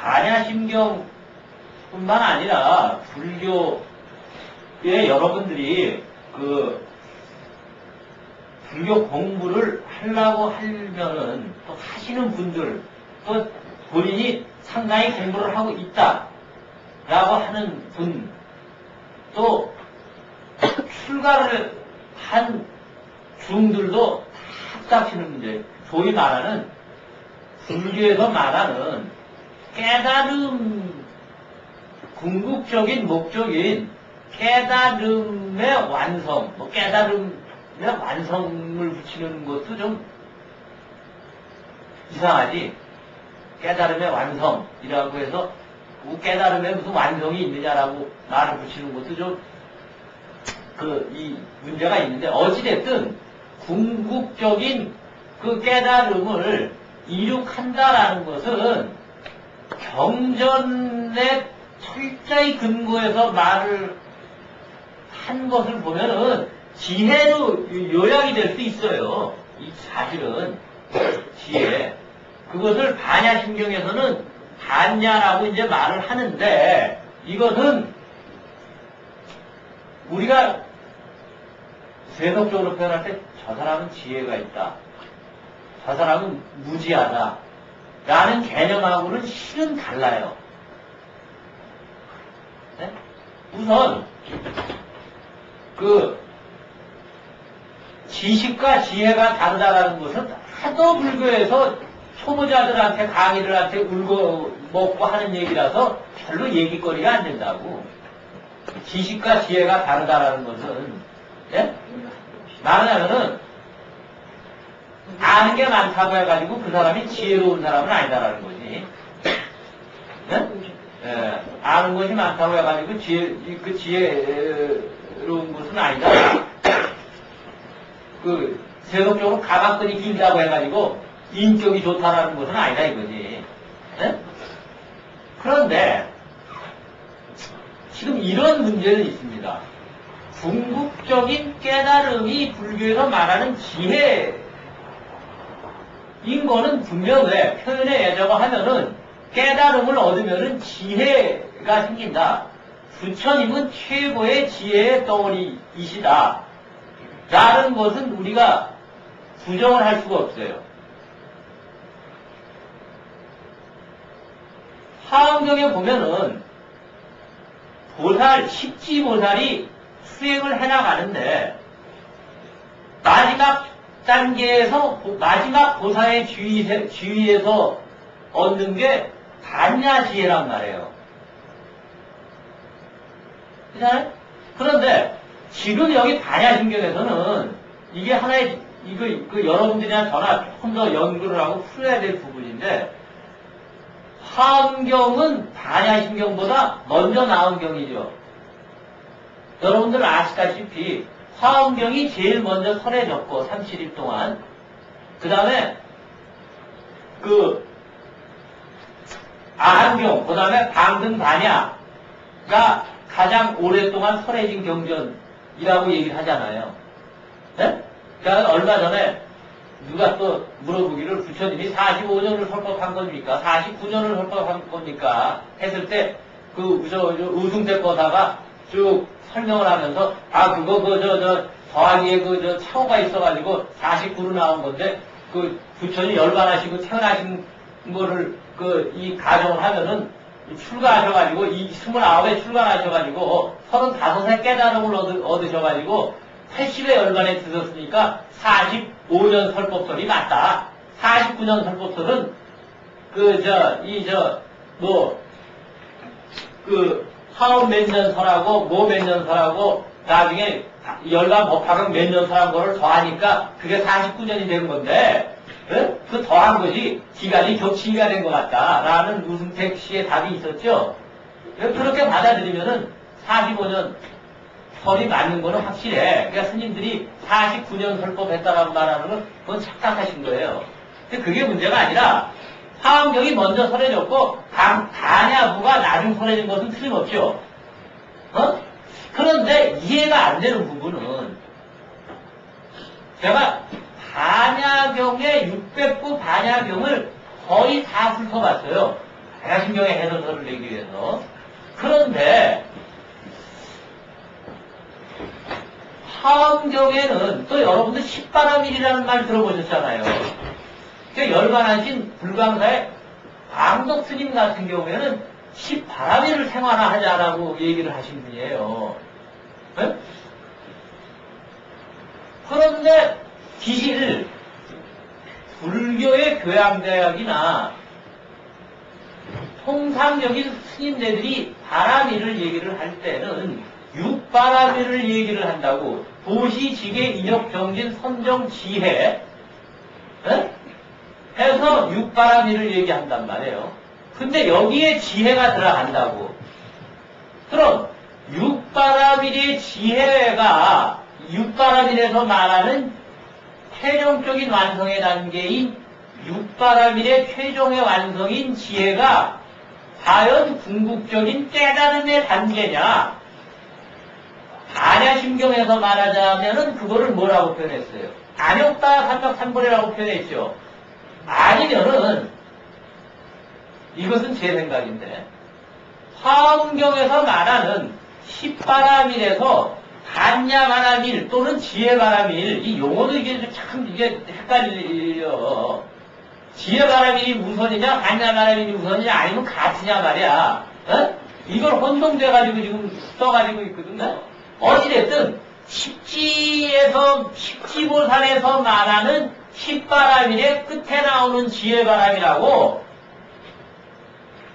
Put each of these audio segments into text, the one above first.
반야심경뿐만 아니라 불교에 여러분들이 불교 공부를 하려고 하면은 또 하시는 분들, 또 본인이 상당히 공부를 하고 있다라고 하는 분, 또 출가를 한 중들도 다 합치는 문제. 소위 말하는 불교에서 말하는 깨달음, 궁극적인 목적인 깨달음의 완성, 깨달음의 완성을 붙이는 것도 좀 이상하지. 깨달음의 완성이라고 해서 깨달음에 무슨 완성이 있느냐라고 말을 붙이는 것도 좀 이 문제가 있는데, 어찌됐든 궁극적인 그 깨달음을 이룩한다라는 것은 경전에 철저히 근거해서 말을 한 것을 보면은 지혜로 요약이 될 수 있어요. 이 사실은 지혜. 그것을 반야심경에서는 반야라고 이제 말을 하는데, 이것은 우리가 세속적으로 표현할 때 저 사람은 지혜가 있다, 저 사람은 무지하다 라는 개념하고는 실은 달라요. 네? 우선 지식과 지혜가 다르다라는 것은 하도 불교에서 초보자들한테 강의들한테 울고 먹고 하는 얘기라서 별로 얘기거리가 안 된다고. 지식과 지혜가 다르다라는 것은, 예? 말하자면은 아는 게 많다고 해가지고 그 사람이 지혜로운 사람은 아니다라는 거지. 예? 예, 아는 것이 많다고 해가지고 지혜로운 것은 아니다. 세속적으로 가방끈이 길다고 해가지고 인격이 좋다라는 것은 아니다 이거지. 예? 그런데 지금 이런 문제는 있습니다. 궁극적인 깨달음이 불교에서 말하는 지혜인 거는 분명 왜 표현에 예자고 하면은 깨달음을 얻으면은 지혜가 생긴다. 부처님은 최고의 지혜의 덩어리이시다 라는 것은 우리가 부정을 할 수가 없어요. 화엄경에 보면은 십지보살이 수행을 해나가는데, 마지막 단계에서, 마지막 보살의 주위에서 얻는 게 반야지혜란 말이에요. 그렇잖아요? 그런데, 지금 여기 반야심경에서는, 이게 하나의, 여러분들이나 저나 조금 더 연구를 하고 풀어야 될 부분인데, 화엄경은 반야심경보다 먼저 나온 경이죠. 여러분들 아시다시피 화엄경이 제일 먼저 설해졌고 37일 동안, 그 다음에 아한경, 그 다음에 방등반야가 가장 오랫동안 설해진 경전이라고 얘기를 하잖아요. 네? 그러니까 얼마 전에 누가 또 물어보기를 부처님이 45년을 설법한 겁니까? 49년을 설법한 겁니까? 했을 때 우승태 거사가 쭉 설명을 하면서 더하기에 차오가 있어가지고 49로 나온 건데, 부처님 열반하시고 태어나신 거를 이 가정을 하면은 출가하셔가지고, 이 29에 출가하셔가지고 35세 깨달음을 얻으셔가지고 80에 열반에 드셨으니까 45년 설법설이 맞다. 49년 설법설은 화엄 몇 년 설하고 몇 년 설하고 나중에 열반 법화경 몇 년 설한 거를 더하니까 그게 49년이 된 건데, 네? 그 더한 것이 기간이 겹치기가 된 것 같다라는 우승택 씨의 답이 있었죠. 그렇게 받아들이면은 45년 설이 맞는 거는 확실해. 그러니까 스님들이 49년 설법했다라고 말하는 건 그건 착각하신 거예요. 근데 그게 문제가 아니라 화엄경이 먼저 설해졌고 반야부가 나중 설해진 것은 틀림없죠. 그런데 이해가 안 되는 부분은, 제가 반야경의 600부 반야경을 거의 다 훑어봤어요. 반야심경의 해설서를 내기 위해서. 그런데 화엄경에는 또 여러분들 십바라밀이라는 말 들어보셨잖아요. 열반하신 불광사의 광덕 스님 같은 경우에는 십바라밀을 생활화하자라고 얘기를 하신 분이에요. 네? 그런데 기실 불교의 교양대학이나 통상적인 스님네들이 바라밀을 얘기를 할 때는 육바라밀을 얘기를 한다고. 도시, 지계, 인역, 정진, 선정, 지혜 해서 육바라밀을 얘기한단 말이에요. 근데 여기에 지혜가 들어간다고. 그럼 육바라밀의 지혜가 육바라밀에서 말하는 최종적인 완성의 단계인 육바라밀의 최종의 완성인 지혜가 과연 궁극적인 깨달음의 단계냐? 반야심경에서 말하자면은 그거를 뭐라고 표현했어요? 안욕다 삼각삼벌이라고 표현했죠. 아니면은 이것은 제 생각인데 화엄경에서 말하는 십바라밀에서 반야바라밀 또는 지혜바라밀, 이 용어도 이게 참 이게 헷갈려. 지혜바라밀이 우선이냐 반야바라밀이 우선이냐 아니면 같으냐 말이야. 어? 이걸 혼동돼가지고 지금 써가지고 있거든요. 어찌됐든 십지보살에서 말하는 십바라밀의 끝에 나오는 지혜바라밀하고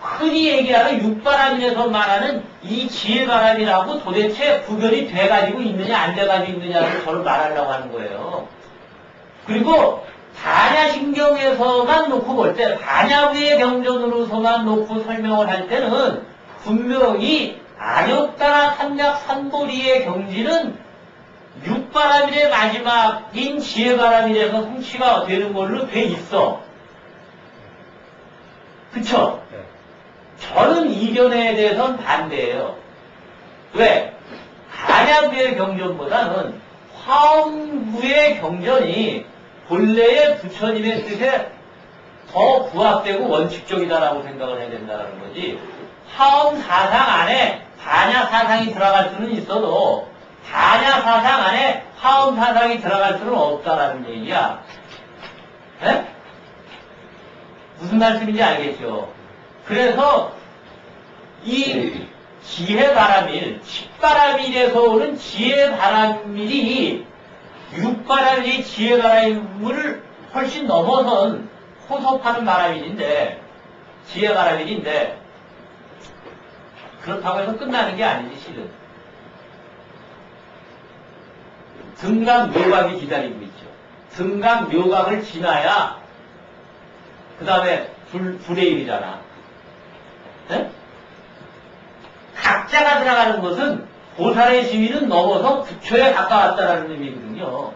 흔히 얘기하는 육바라밀에서 말하는 이 지혜바라밀하고 도대체 구별이 돼가지고 있느냐 안 돼가지고 있느냐를 저를 말하려고 하는 거예요. 그리고 반야심경에서만 놓고 볼 때, 반야부의 경전으로서만 놓고 설명을 할 때는 분명히 안욕다나 삼략삼보리의 경지는 육바라밀의 마지막인 지혜바라밀에서 성취가 되는 걸로 돼 있어. 그쵸? 네. 저는 이 견해에 대해서는 반대예요. 왜? 반야부의 경전보다는 화엄부의 경전이 본래의 부처님의 뜻에 더 부합되고 원칙적이다라고 생각을 해야 된다는 거지. 화엄 사상 안에 반야 사상이 들어갈 수는 있어도 반야 사상 안에 화엄 사상이 들어갈 수는 없다라는 얘기야. 네? 무슨 말씀인지 알겠죠? 그래서 이 지혜바라밀, 십바라밀에서 오는 지혜바라밀이 육바라밀이 지혜바라밀을 훨씬 넘어선 호섭하는 바라밀인데, 지혜바라밀인데, 그렇다고 해서 끝나는 게 아니지, 실은. 등각 묘각이 기다리고 있죠. 등각 묘각을 지나야, 그 다음에 불의 일이잖아. 네? 각자가 들어가는 것은 보살의 지위는 넘어서 부처에 가까웠다라는 의미거든요.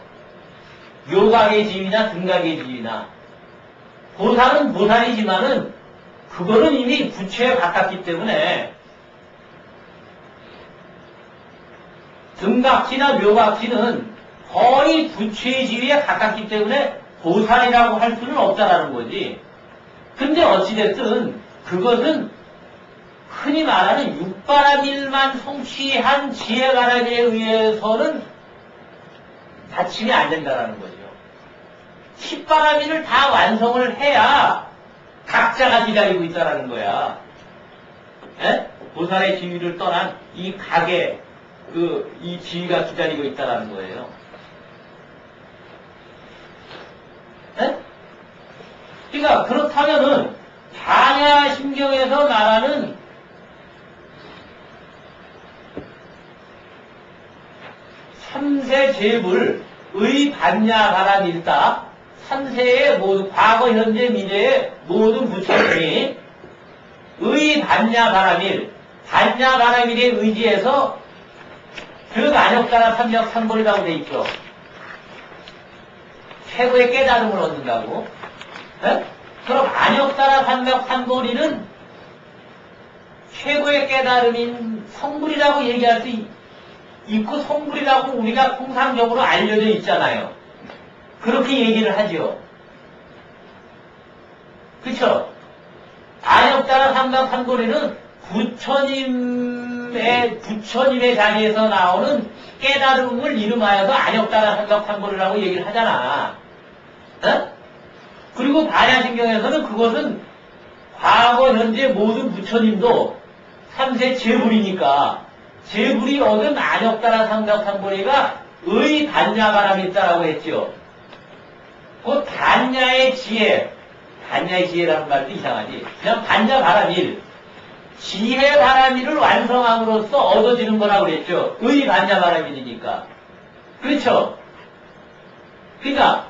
묘각의 지위나 등각의 지위나. 보살은 보살이지만은 그거는 이미 부처에 가깝기 때문에 등각지나 묘각지는 거의 부처의 지위에 가깝기 때문에 보살이라고 할 수는 없다라는 거지. 근데 어찌됐든 그것은 흔히 말하는 육바라밀만 성취한 지혜바라밀에 의해서는 받침이 안 된다는 거죠. 십바라밀을 다 완성을 해야 각자가 기다리고 있다는 거야. 에? 보살의 지위를 떠난 이 각의 이 지위가 기다리고 있다는 거예요. 에? 그러니까 그렇다면은 반야심경에서 말하는 삼세 재불의 반야바라밀다. 삼세의 모든 과거, 현재, 미래의 모든 부처님이 의 반야바라밀, 반야바라밀에 의지해서 그 안욕다나 삼략삼벌이라고 돼 있죠. 최고의 깨달음을 얻는다고. 네? 그럼 안욕다나 삼략삼벌이는 최고의 깨달음인 성불이라고 얘기할 수 있고 성불이라고 우리가 통상적으로 알려져 있잖아요. 그렇게 얘기를 하죠. 그쵸? 안욕 안역따라 삼각삼거리는 부처님의 자리에서 나오는 깨달음을 이름하여서 안역따라 삼각삼거리라고 얘기를 하잖아. 어? 그리고 반야신경에서는 그것은 과거, 현재 모든 부처님도 삼세 제불이니까 제불이 얻은 안역따라 삼각삼거리가 의 단야바람이 있다라고 했죠. 그 단야의 지혜라는 말도 이상하지. 그냥 단야바람일, 지혜바람일을 완성함으로써 얻어지는 거라고 그랬죠. 의 단야바람일이니까. 그렇죠? 그러니까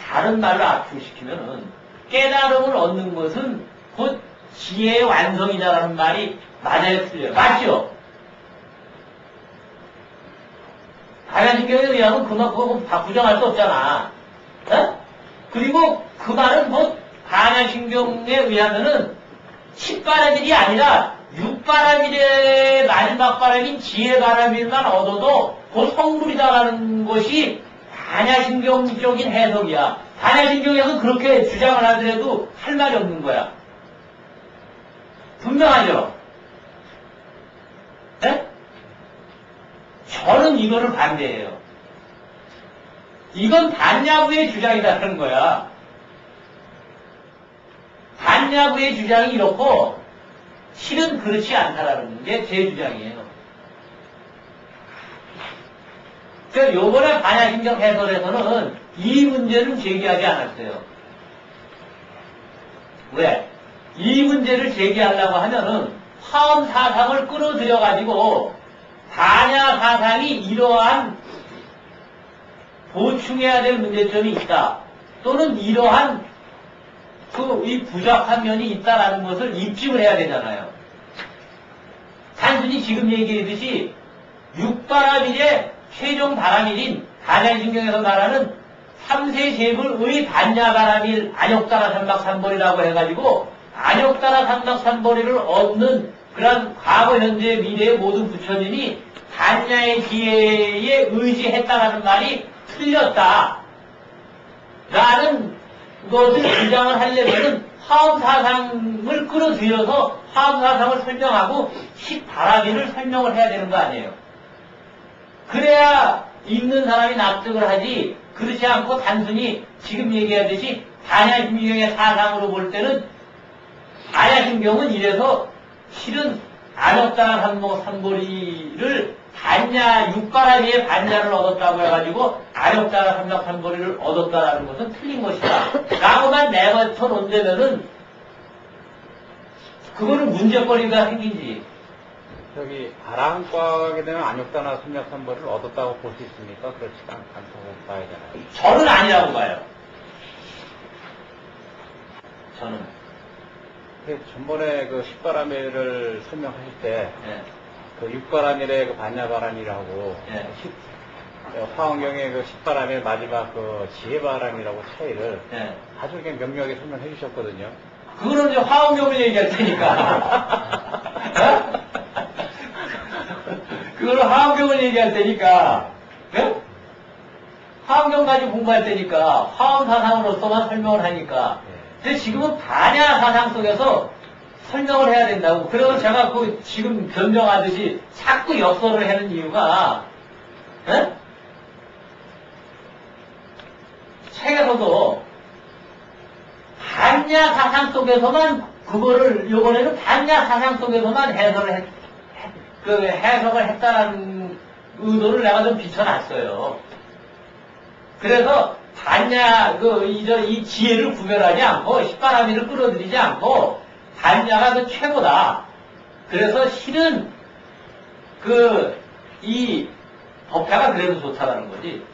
다른 말로 압축시키면은 깨달음을 얻는 것은 곧 지혜의 완성이다라는 말이 맞아요, 틀려요? 맞죠? 반야신경에 의하면 그거 부정할 수 없잖아. 어? 그리고 그 말은 뭐 반야신경에 의하면은 10바람일이 아니라 6바람일의 마지막 바람인 지혜바람일만 얻어도 그 성불이다라는 것이 반야신경적인 해석이야. 반야신경에서 그렇게 주장을 하더라도 할 말이 없는 거야. 분명하죠? 네? 저는 이거를 반대해요. 이건 반야부의 주장이라는 거야. 반야부의 주장이 이렇고 실은 그렇지 않다라는 게 제 주장이에요. 그래서 요번에 반야신경 해설에서는 이 문제는 제기하지 않았어요. 왜? 이 문제를 제기하려고 하면은 화엄 사상을 끌어들여가지고 반야 사상이 이러한 보충해야 될 문제점이 있다. 또는 이러한 이 부족한 면이 있다라는 것을 입증을 해야 되잖아요. 단순히 지금 얘기했듯이 육바람일의 최종 바람일인 반야신경에서 말하는 삼세제불의 반야바람일 안역따라 삼박삼벌이라고 해가지고 안역따라 삼박삼벌이를 얻는 그런 과거, 현재, 미래의 모든 부처님이 반야의 지혜에 의지했다라는 말이 틀렸다. 라는 것을 주장을 하려면은 화엄사상을 끌어들여서 화엄사상을 설명하고 10바라기를 설명을 해야 되는 거 아니에요. 그래야 읽는 사람이 납득을 하지, 그렇지 않고 단순히 지금 얘기하듯이 반야신경의 사상으로 볼 때는 반야신경은 이래서 실은 안역따라 삼보리를 반야, 육바라기의 반야를 얻었다고 해가지고 안역따라 삼박삼보리를 얻었다라는 것은 틀린 것이다. 라고만 내뱉어 놓으면은 그거는 문제거리가 생기지. 저기 아라한과가 하게 되면 안역따라 삼박삼보리를 얻었다고 볼 수 있습니까? 그렇지 않다고 봐야 되나요? 저는 아니라고 봐요. 저는. 전번에 그 십바라밀을 설명하실 때, 네. 그 육바라밀의 그 반야바람이라고, 네. 화엄경의 그 십바라밀 마지막 그 지혜바람이라고 차이를 네. 아주 그냥 명료하게 설명해 주셨거든요. 그거는 이제 화엄경을 얘기할 테니까. 그거는 화엄경을 얘기할 테니까. 네? 화엄경까지 공부할 테니까, 화엄사상으로서만 설명을 하니까. 근데 지금은 반야 사상 속에서 설명을 해야 된다고. 그래서 제가 그 지금 변명하듯이 자꾸 역설을 하는 이유가, 에? 책에서도 반야 사상 속에서만 그거를 요번에는 반야 사상 속에서만 해석을 했다는 의도를 내가 좀 비춰놨어요. 그래서 반야, 이 지혜를 구별하지 않고, 십바라미를 끌어들이지 않고, 반야가 그 최고다. 그래서 실은, 이 법화가 그래도 좋다라는 거지.